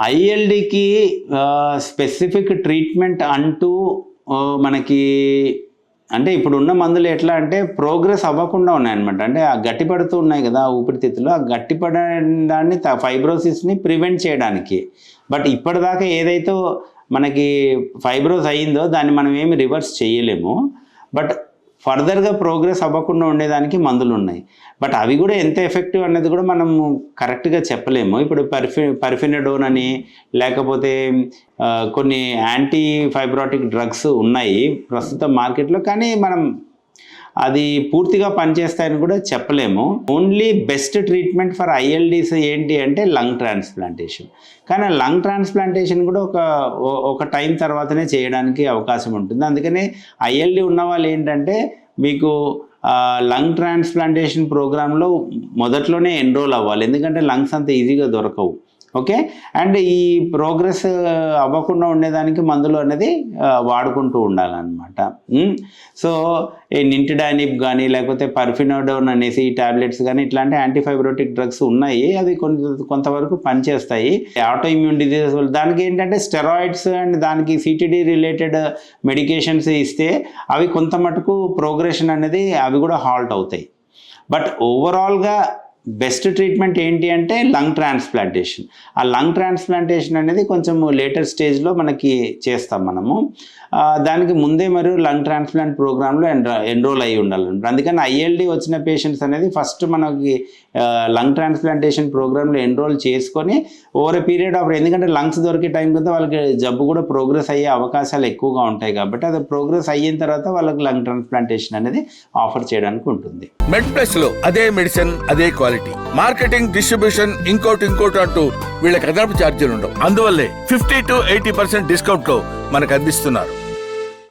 ఐఎల్డికి specific treatment అంటూ మనకి అంటే ఇప్పుడున్న మందులు ఎట్లా అంటే ప్రోగ్రెస్ అవ్వకుండా ఉన్నాయన్నమాట. అంటే ఆ గట్టిపడుతూ ఉన్నాయి కదా ఊపిరితిత్తులు, ఆ గట్టిపడడాన్ని ఫైబ్రోసిస్ని ప్రివెంట్ చేయడానికి. బట్ ఇప్పటిదాకా ఏదైతే మనకి ఫైబ్రోస్ అయ్యిందో దాన్ని మనం ఏమి రివర్స్ చేయలేము. బట్ ఫర్దర్గా ప్రోగ్రెస్ అవ్వకుండా ఉండేదానికి మందులు ఉన్నాయి. బట్ అవి కూడా ఎంత ఎఫెక్టివ్ అనేది కూడా మనం కరెక్ట్గా చెప్పలేము. ఇప్పుడు పర్ఫినడోన్ అని లేకపోతే కొన్ని యాంటీ ఫైబ్రాటిక్ డ్రగ్స్ ఉన్నాయి ప్రస్తుతం మార్కెట్లో, కానీ మనం అది పూర్తిగా పనిచేస్తాయని కూడా చెప్పలేము. Only best treatment for ILDs ఏంటి అంటే లంగ్ ట్రాన్స్ప్లాంటేషన్. కానీ లంగ్ ట్రాన్స్ప్లాంటేషన్ కూడా ఒక టైం తర్వాతనే చేయడానికి అవకాశం ఉంటుంది. అందుకని ఐఎల్డీ ఉన్న వాళ్ళు ఏంటంటే మీకు లంగ్ ట్రాన్స్ప్లాంటేషన్ ప్రోగ్రాంలో మొదట్లోనే ఎన్రోల్ అవ్వాలి, ఎందుకంటే లంగ్స్ అంత ఈజీగా దొరకవు. ఓకే, అండ్ ఈ ప్రోగ్రెస్ అవ్వకుండా ఉండేదానికి మందులు అనేది వాడుకుంటూ ఉండాలన్నమాట. సో ఈ నింటిడానిప్ కానీ లేకపోతే పర్ఫినోడోన్ అనేసి ఈ టాబ్లెట్స్ కానీ ఇట్లాంటి యాంటీఫైబ్రోటిక్ డ్రగ్స్ ఉన్నాయి. అవి కొంతవరకు పనిచేస్తాయి. ఆటో ఇమ్యూన్ డిజీజెస్ దానికి ఏంటంటే స్టెరాయిడ్స్ అండ్ దానికి సిటిడి రిలేటెడ్ మెడికేషన్స్ ఇస్తే అవి కొంత మటుకు ప్రోగ్రెషన్ అనేది అవి కూడా హాల్ట్ అవుతాయి. బట్ ఓవరాల్గా బెస్ట్ ట్రీట్మెంట్ ఏంటి అంటే లంగ్ ట్రాన్స్ప్లాంటేషన్. ఆ లంగ్ ట్రాన్స్ప్లాంటేషన్ అనేది కొంచెం లేటర్ స్టేజ్లో మనకి చేస్తాం మనము. దానికి ముందే మరియు లంగ్ ట్రాన్స్ప్లాంట్ ప్రోగ్రాంలో ఎన్రోల్ అయ్యి ఉండాలన్నమాట. అందుకని ఐఎల్డి వచ్చిన పేషెంట్స్ అనేది ఫస్ట్ మనకి లంగ్ ట్రాన్స్ప్లాంటేషన్ ప్రోగ్రాంలో ఎన్రోల్ చేసుకొని ఓవర్ ఏ పీరియడ్ ఆఫ్, ఎందుకంటే లంగ్స్ దొరికే టైం కదా వాళ్ళకి జబ్బు కూడా ప్రోగ్రెస్ అయ్యే అవకాశాలు ఎక్కువగా ఉంటాయి కాబట్టి అది ప్రోగ్రెస్ అయిన తర్వాత వాళ్ళకి లంగ్ ట్రాన్స్ప్లాంటేషన్ అనేది ఆఫర్ చేయడానికి ఉంటుంది. మెడ్ ప్లస్ లో అదే మెడిసిన్ అదే క్వాలిటీ, మార్కెటింగ్ డిస్ట్రిబ్యూషన్ ఇంకోటి అంటూ వీళ్ళకి అదనపు ఛార్జీలు ఉండవు. అందువల్లే 50 to 80% డిస్కౌంట్ లో మనకు అందిస్తున్నారు.